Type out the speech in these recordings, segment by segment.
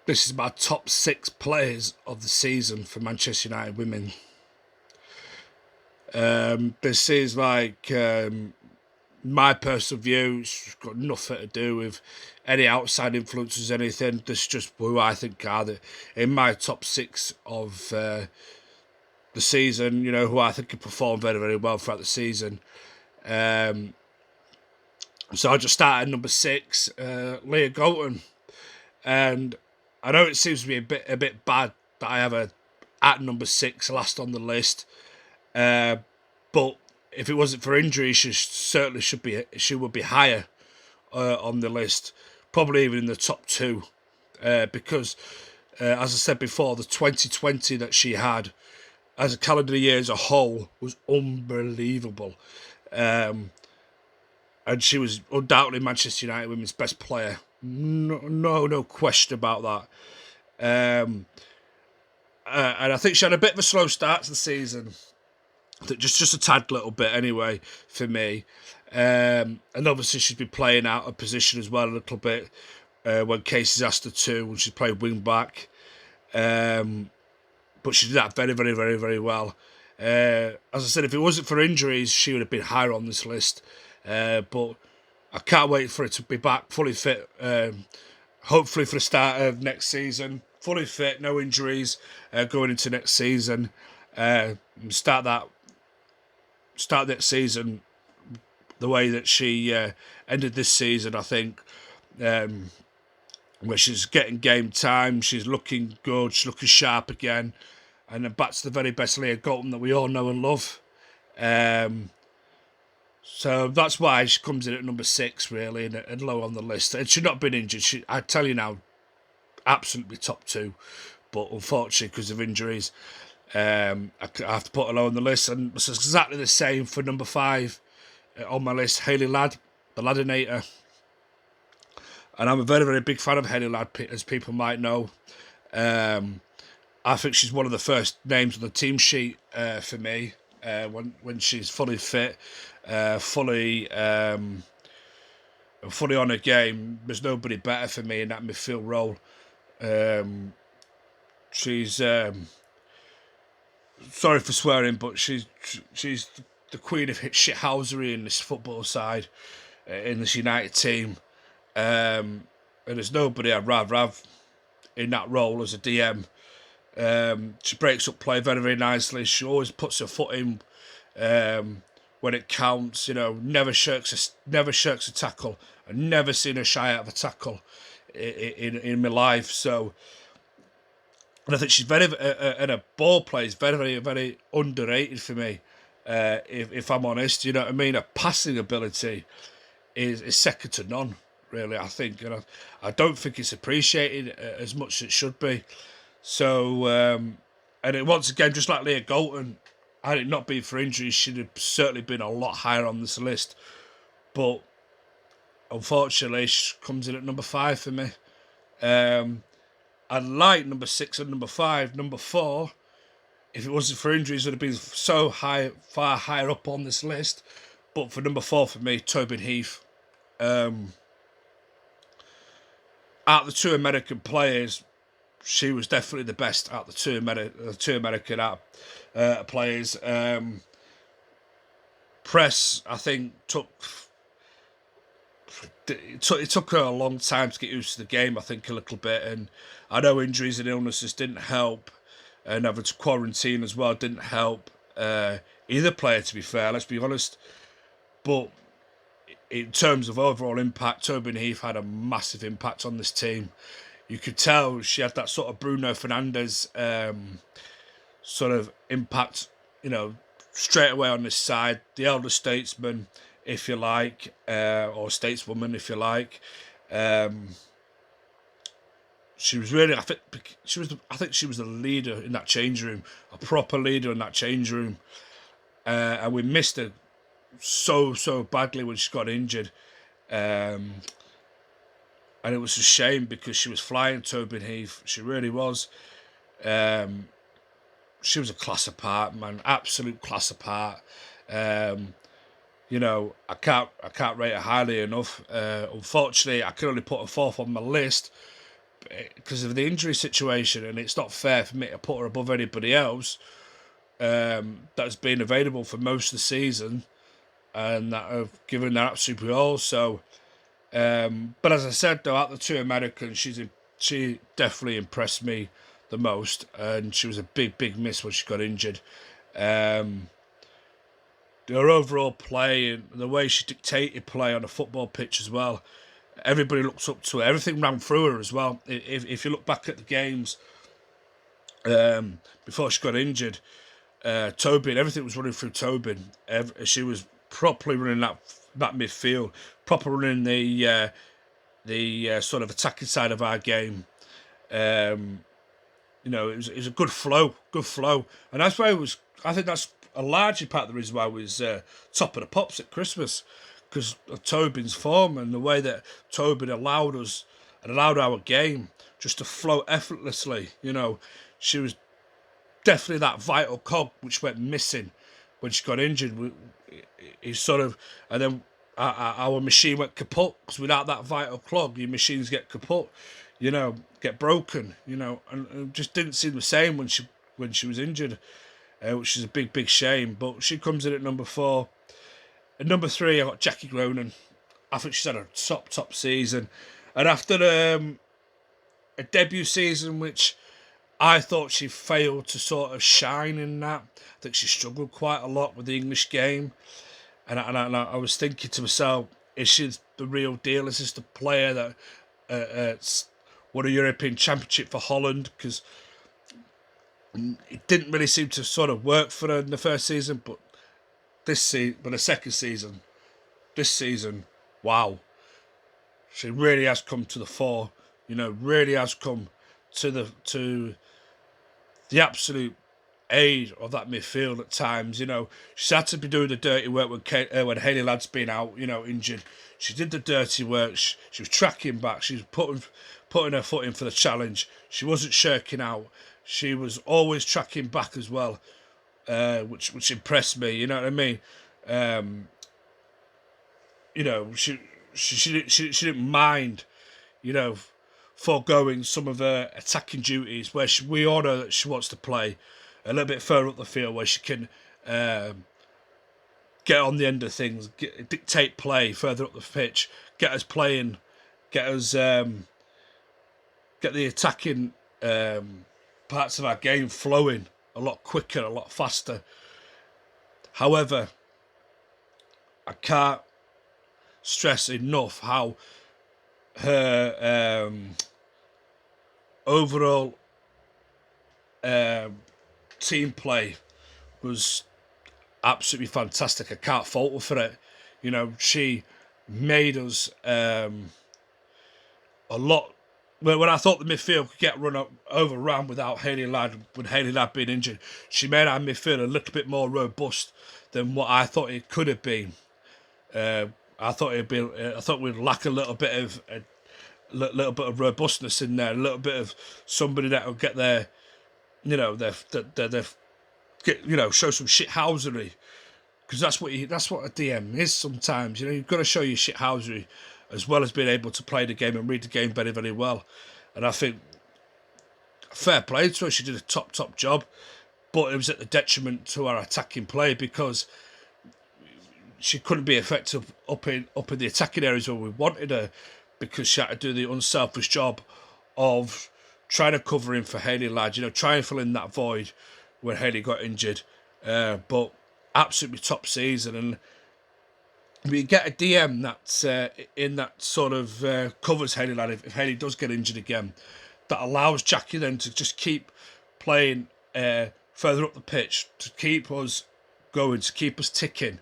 This is my top 6 players of the season for Manchester United women. This is like my personal view. It's got nothing to do with any outside influences, anything. This is just who I think are in my top 6 of the season. You know, who I think can perform very, very well throughout the season. So I just started number 6, Leah Golton, and I know it seems to be a bit bad that I have her at number 6, last on the list. But if it wasn't for injuries, she would be higher on the list, probably even in the top 2, because as I said before, the 2020 that she had as a calendar year as a whole was unbelievable. And she was undoubtedly Manchester United women's best player. No question about that. And I think she had a bit of a slow start to the season. I think just a tad little bit anyway for me. And obviously she's been playing out of position as well a little bit when Casey's asked her to, when she played wing back. But she did that very, very, very, very well. As I said, if it wasn't for injuries, she would have been higher on this list. But I can't wait for it to be back fully fit. Hopefully for the start of next season, fully fit, no injuries, going into next season. Start next season the way that she ended this season. I think where she's getting game time, she's looking good, she's looking sharp again, and then back to the very best Leah Golton that we all know and love. So that's why she comes in at number 6, really, and low on the list. And she's not been injured. I tell you now, absolutely top 2. But unfortunately, because of injuries, I have to put her low on the list. And it's exactly the same for number 5 on my list, Hayley Ladd, the Laddinator. And I'm a very, very big fan of Hayley Ladd, as people might know. I think she's one of the first names on the team sheet for me when she's fully fit. Fully on her game. There's nobody better for me in that midfield role. She's sorry for swearing, but she's the queen of shithousery in this football side, in this United team. And there's nobody I'd rather have in that role as a DM. She breaks up play very, very nicely. She always puts her foot in when it counts, you know, never shirks a tackle. I've never seen her shy out of a tackle in my life. So, and I think she's very, and her ball play is very, very, very underrated for me. If I'm honest, you know what I mean. Her passing ability is second to none, really. I think, and I don't think it's appreciated as much as it should be. So, and it, once again, just like Leah Golton, had it not been for injuries, she'd have certainly been a lot higher on this list. But unfortunately, she comes in at number 5 for me. I like number 6 and number 5. Number 4, if it wasn't for injuries, would have been so high, far higher up on this list. But for number 4 for me, Tobin Heath. Out of the 2 American players, she was definitely the best out of the two American players. Press, I think, it took her a long time to get used to the game, I think, a little bit. And I know injuries and illnesses didn't help, and having to quarantine as well didn't help either player, to be fair, let's be honest. But in terms of overall impact, Tobin Heath had a massive impact on this team. You could tell she had that sort of Bruno Fernandes sort of impact, you know, straight away on this side. The elder statesman, if you like, or stateswoman, if you like. She was really, I think she was the leader in that change room, a proper leader in that change room. And we missed her so badly when she got injured. And it was a shame because she was flying, Tobin Heath. She really was. She was a class apart, man. Absolute class apart. You know, I can't rate her highly enough. Unfortunately, I can only put her 4th on my list because of the injury situation, and it's not fair for me to put her above anybody else that's been available for most of the season and that have given their absolute all. So, but as I said, though, out of the two Americans, she definitely impressed me the most, and she was a big miss when she got injured. Her overall play and the way she dictated play on a football pitch as well, everybody looks up to her. Everything ran through her as well. If you look back at the games before she got injured, Tobin, everything was running through Tobin. She was properly running that midfield, proper running the sort of attacking side of our game. You know, it was a good flow, and that's why it was. I think that's a large part of the reason why I was top of the pops at Christmas, because of Tobin's form and the way that Tobin allowed us and allowed our game just to flow effortlessly. You know, she was definitely that vital cog which went missing when she got injured. He sort of, and then our machine went kaput, because without that vital clog, your machines get kaput, you know, get broken, you know, and it just didn't seem the same when she was injured, which is a big shame. But she comes in at number 4. At number 3, I got Jackie Cronin. I think she's had a top season, and after a debut season which I thought she failed to sort of shine in that. I think she struggled quite a lot with the English game. And I was thinking to myself, is she the real deal? Is this the player that won a European Championship for Holland? Because it didn't really seem to sort of work for her in the first season. But the second season, this season, wow. She really has come to the fore. You know, really has come to the absolute aid of that midfield at times. You know, she's had to be doing the dirty work when Hayley Ladd's been out, you know, injured. She did the dirty work. She was tracking back. She was putting her foot in for the challenge. She wasn't shirking out. She was always tracking back as well, which impressed me. You know what I mean? You know, she didn't mind, you know, foregoing some of her attacking duties, where we all know that she wants to play a little bit further up the field, where she can get on the end of things, dictate play further up the pitch, get us playing, get the attacking parts of our game flowing a lot quicker, a lot faster. However, I can't stress enough how her overall team play was absolutely fantastic. I can't fault her for it. You know, she made us a lot. When I thought the midfield could get overrun without Hayley Ladd, with Hayley Ladd being injured, she made our midfield a little bit more robust than what I thought it could have been. I thought we'd lack a little bit of robustness in there, a little bit of somebody that will get their, you know, show some shithousery, because that's what a DM is sometimes. You know, you've got to show your shithousery as well as being able to play the game and read the game very, very well. And I think fair play to her, she did a top job, but it was at the detriment to our attacking play, because she couldn't be effective up in the attacking areas where we wanted her, because she had to do the unselfish job of trying to cover in for Hayley Ladd, you know, try and fill in that void when Hayley got injured. But absolutely top season, and we get a DM that's in that sort of covers Hayley Ladd if Hayley does get injured again, that allows Jackie then to just keep playing further up the pitch, to keep us going, to keep us ticking.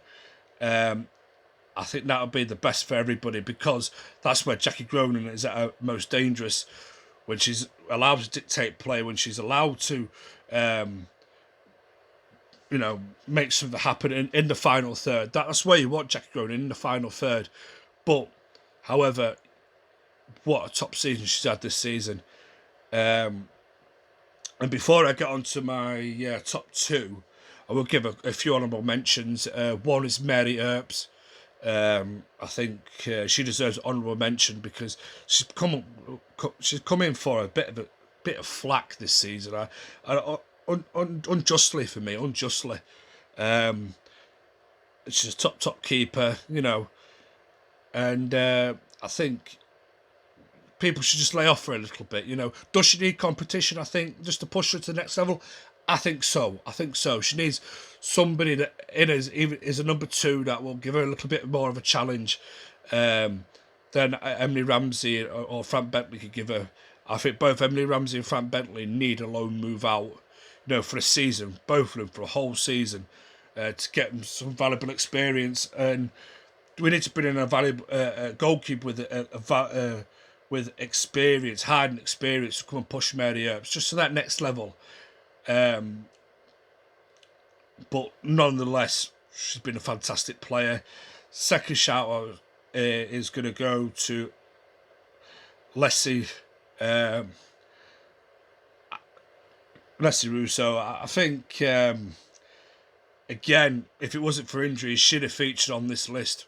I think that would be the best for everybody, because that's where Jackie Cronin is at her most dangerous, when she's allowed to dictate play, when she's allowed to, you know, make something happen in the final third. That's where you want Jackie Cronin, in the final third. But, however, what a top season she's had this season. And before I get on to my top 2, I will give a few honourable mentions. One is Mary Earps. I think she deserves honourable mention because she's come in for a bit of flack this season. Unjustly for me, unjustly. She's a top keeper, and I think people should just lay off her a little bit. Does she need competition? I think just to push her to the next level. I think so. She needs somebody that even is a number 2 that will give her a little bit more of a challenge than Emily Ramsey or Frank Bentley could give her. I think both Emily Ramsey and Frank Bentley need a loan move out, for a season, both of them for a whole season, to get them some valuable experience. And we need to bring in a valuable goalkeeper with experience, hardened experience, to come and push Mary Earps just to that next level. But nonetheless, she's been a fantastic player. Second shout out is going to go to Leslie Rousseau. I think again, if it wasn't for injuries, she'd have featured on this list.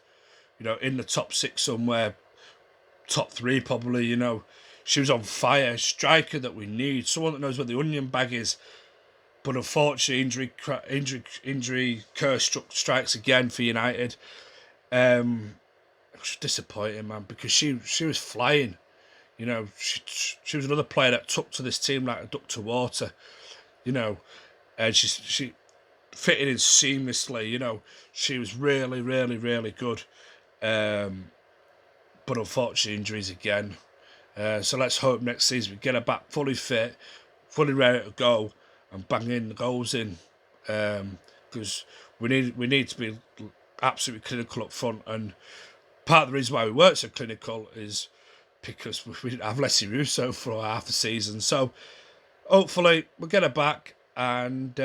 In the top 6 somewhere, top 3 probably. She was on fire. Striker that we need, someone that knows where the onion bag is. But unfortunately, injury curse strikes again for United. It was disappointing, man, because she was flying. She was another player that took to this team like a duck to water. And she fitted in seamlessly. She was really, really, really good. But unfortunately, injuries again. So let's hope next season we get her back fully fit, fully ready to go, and banging the goals in, because we need to be absolutely clinical up front. And part of the reason why we weren't so clinical is because we didn't have Leslie Rousseau for half a season. So hopefully we'll get her back, and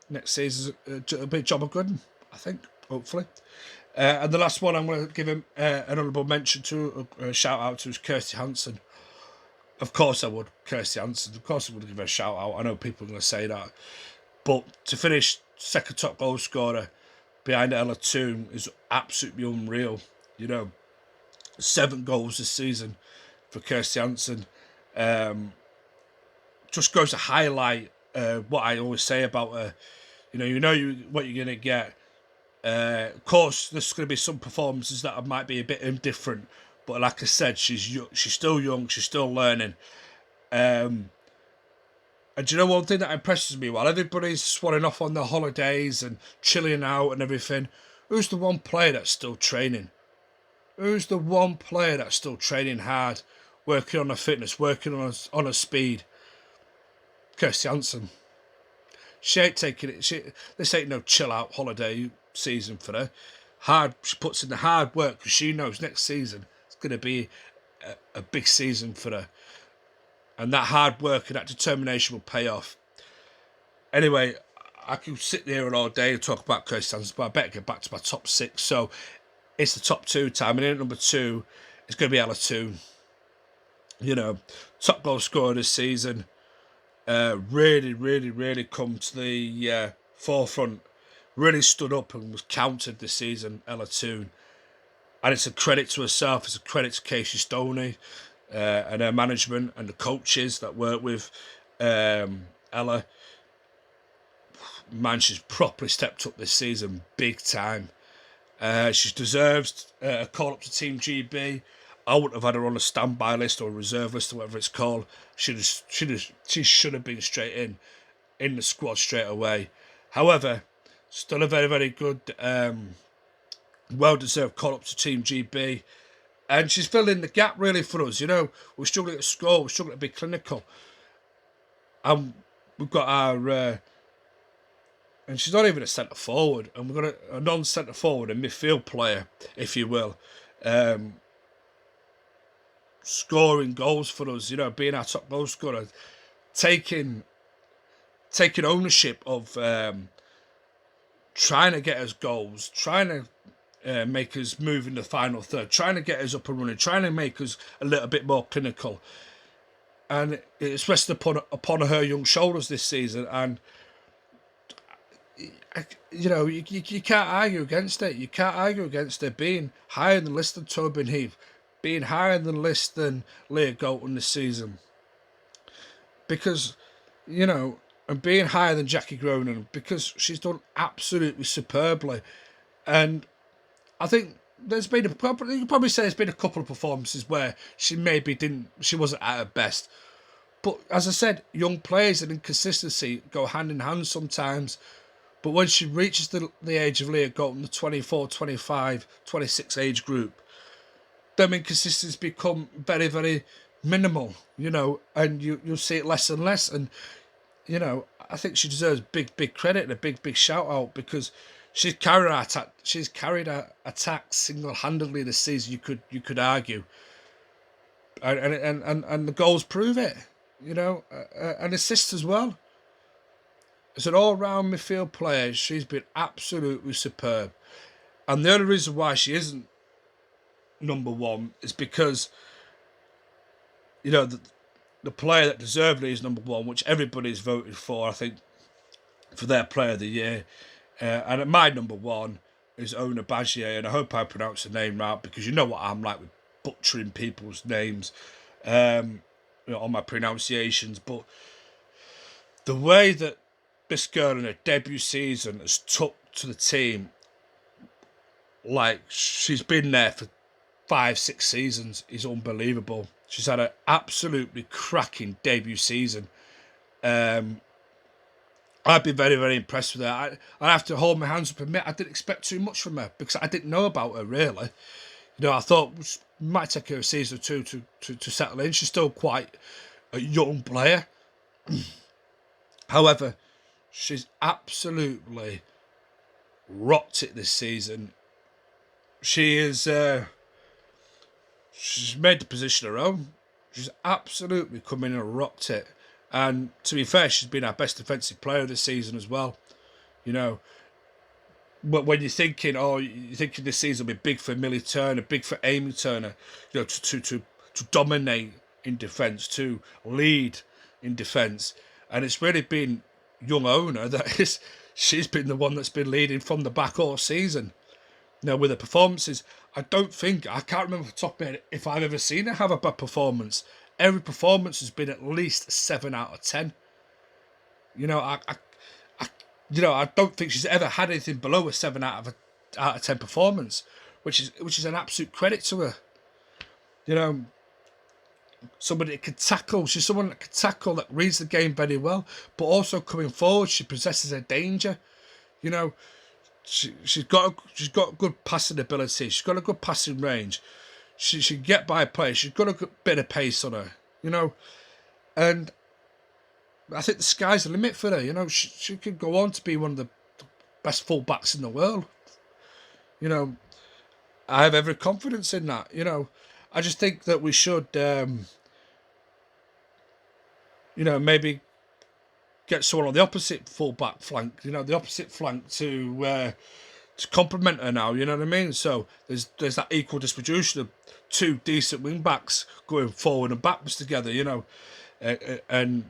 next season it'll be a job of good, I think, hopefully. And the last one I'm going to give him an honourable mention to, a shout out to, is Kirsty Hansen. Of course I would, Kirsty Hansen. Of course I would give her a shout out. I know people are going to say that. But to finish second top goal scorer behind Ella Toon is absolutely unreal. 7 goals this season for Kirsty Hansen. Just goes to highlight what I always say about her. What you're going to get. Of course, there's going to be some performances that might be a bit indifferent. But like I said, she's still young, she's still learning. And one thing that impresses me, while everybody's swanning off on their holidays and chilling out and everything, who's the one player that's still training? Who's the one player that's still training hard, working on her fitness, working on her speed? Kirsty Hansen. She ain't taking it. This ain't no chill out holiday season for her. She puts in the hard work because she knows next season it's going to be a big season for her, and that hard work and that determination will pay off. Anyway, I could sit there all day and talk about Kirsty Hansen, but I better get back to my top 6. So it's the top 2 time, and in number 2 it's going to be Ella Toon. Top goal scorer this season. Really, really, really come to the forefront. Really stood up and was counted this season, Ella Toon. And it's a credit to herself, it's a credit to Casey Stoney and her management and the coaches that work with Ella. Man, she's properly stepped up this season, big time. She deserves a call up to Team GB. I wouldn't have had her on a standby list or a reserve list or whatever it's called. She should have been straight in the squad straight away. However, still a very, very good, well-deserved call up to Team GB. And she's filling the gap really for us. We're struggling to score, we're struggling to be clinical. And we've got our... and she's not even a centre forward. And we've got a non-centre forward, a midfield player, if you will. Scoring goals for us, being our top goal scorer. Taking ownership of trying to get us goals, trying to make us move in the final third, trying to get us up and running, trying to make us a little bit more clinical. And it's rested upon her young shoulders this season. And you can't argue against it. You can't argue against it being higher in the list than Tobin Heath, being higher in the list than Leah Golton this season. Because, and being higher than Jackie Cronin, because she's done absolutely superbly. And I think there's been you could probably say there's been a couple of performances where she wasn't at her best. But as I said, young players and inconsistency go hand in hand sometimes. But when she reaches the age of Leah Golton, the 24, 25, 26 age group, them inconsistencies become very, very minimal, and you'll see it less and less. And, I think she deserves big credit and a big shout out, because she's carried her attack single-handedly this season, you could argue. And the goals prove it, and assists as well. As an all-round midfield player, she's been absolutely superb. And the only reason why she isn't number one is because, the player that deservedly is number one, which everybody's voted for, I think, for their player of the year. And my number one is Ona Bagier, and I hope I pronounce the name right, because you know what I'm like with butchering people's names on my pronunciations. But the way that this girl in her debut season has took to the team, like she's been there for 5-6 seasons, is unbelievable. She's had an absolutely cracking debut season. I've been very, very impressed with her. I have to hold my hands up and admit I didn't expect too much from her, because I didn't know about her really. I thought it might take her a season or two to settle in. She's still quite a young player. However, she's absolutely rocked it this season. She is. She's made the position her own. She's absolutely come in and rocked it. And to be fair, she's been our best defensive player this season as well. But when you're thinking, this season will be big for Millie Turner, big for Amy Turner, to dominate in defence, to lead in defence. And it's really been young Ona she's been the one that's been leading from the back all season. With her performances, I can't remember off the top of my head if I've ever seen her have a bad performance. Every performance has been at least 7 out of 10. I don't think she's ever had anything below a 7 out of 10 performance, which is an absolute credit to her. Somebody that can tackle. She's someone that can tackle, that reads the game very well, but also coming forward, she possesses a danger. She's got good passing ability. She's got a good passing range. She can get by players. She's got a good bit of pace on her. And I think the sky's the limit for her. She could go on to be one of the best full-backs in the world. I have every confidence in that. I just think that we should, maybe get someone on the opposite full-back flank. The opposite flank to complement her now. You know what I mean? So there's that equal distribution of 2 decent wing-backs going forward and backwards together. And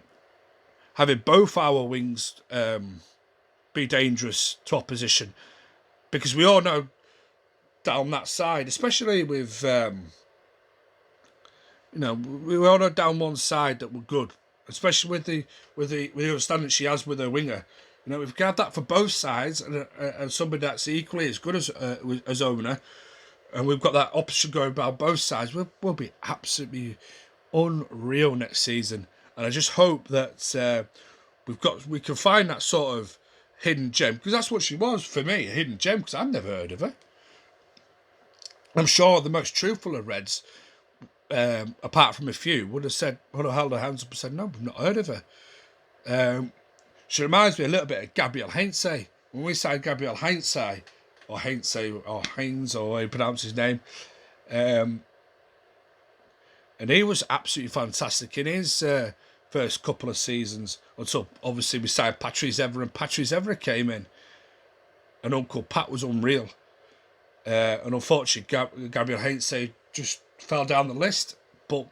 having both our wings be dangerous to opposition, because we all know down that side, especially with we all know down one side that we're good, especially with the understanding she has with her winger. If we can have that for both sides, and somebody that's equally as good as Ona, and we've got that option going about both sides, we'll be absolutely unreal next season. And I just hope that we can find that sort of hidden gem, because that's what she was for me, a hidden gem, because I've never heard of her. I'm sure the most truthful of Reds, apart from a few, would have held their hands up and said, no, we've not heard of her. She reminds me a little bit of Gabriel Heinze. When we signed Gabriel Heinze, or Heinz, or how you pronounce his name, and he was absolutely fantastic in his first couple of seasons, until obviously we signed Patrice Evra, and Patrice Evra came in, and Uncle Pat was unreal. And unfortunately, Gabriel Heinze just fell down the list. But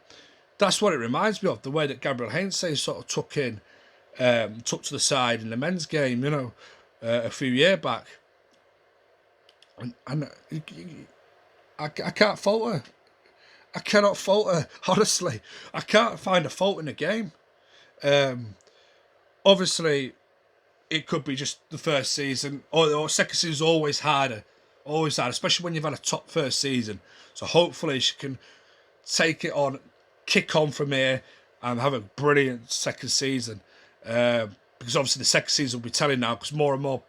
that's what it reminds me of, the way that Gabriel Heinze sort of took to the side in the men's game, a few years back, and I can't fault her. I cannot fault her, honestly. I can't find a fault in the game. Obviously, it could be just the first season, or second season is always harder. Always hard, especially when you've had a top first season. So hopefully she can take it on, kick on from here, and have a brilliant second season. Because obviously the second season will be telling now, because more and more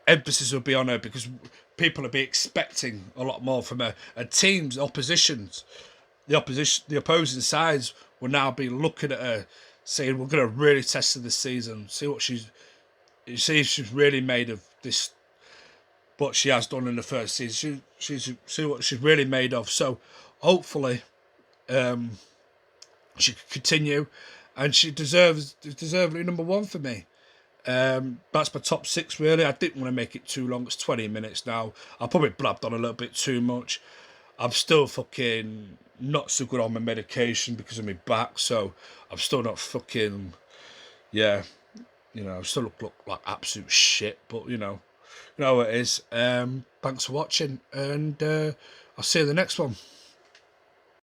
emphasis will be on her, because people will be expecting a lot more from her. And teams, the opposing sides will now be looking at her, saying, "We're going to really test her this season. See if she's really made of this. What she has done in the first season. See what she's really made of." So hopefully, she can continue, and she deservedly number one for me. That's my top 6 really. I didn't want to make it too long. It's 20 minutes now. I probably blabbed on a little bit too much. I'm still fucking not so good on my medication because of my back, so I'm still not fucking, I still look like absolute shit, but you know what it is. Thanks for watching, and I'll see you in the next one.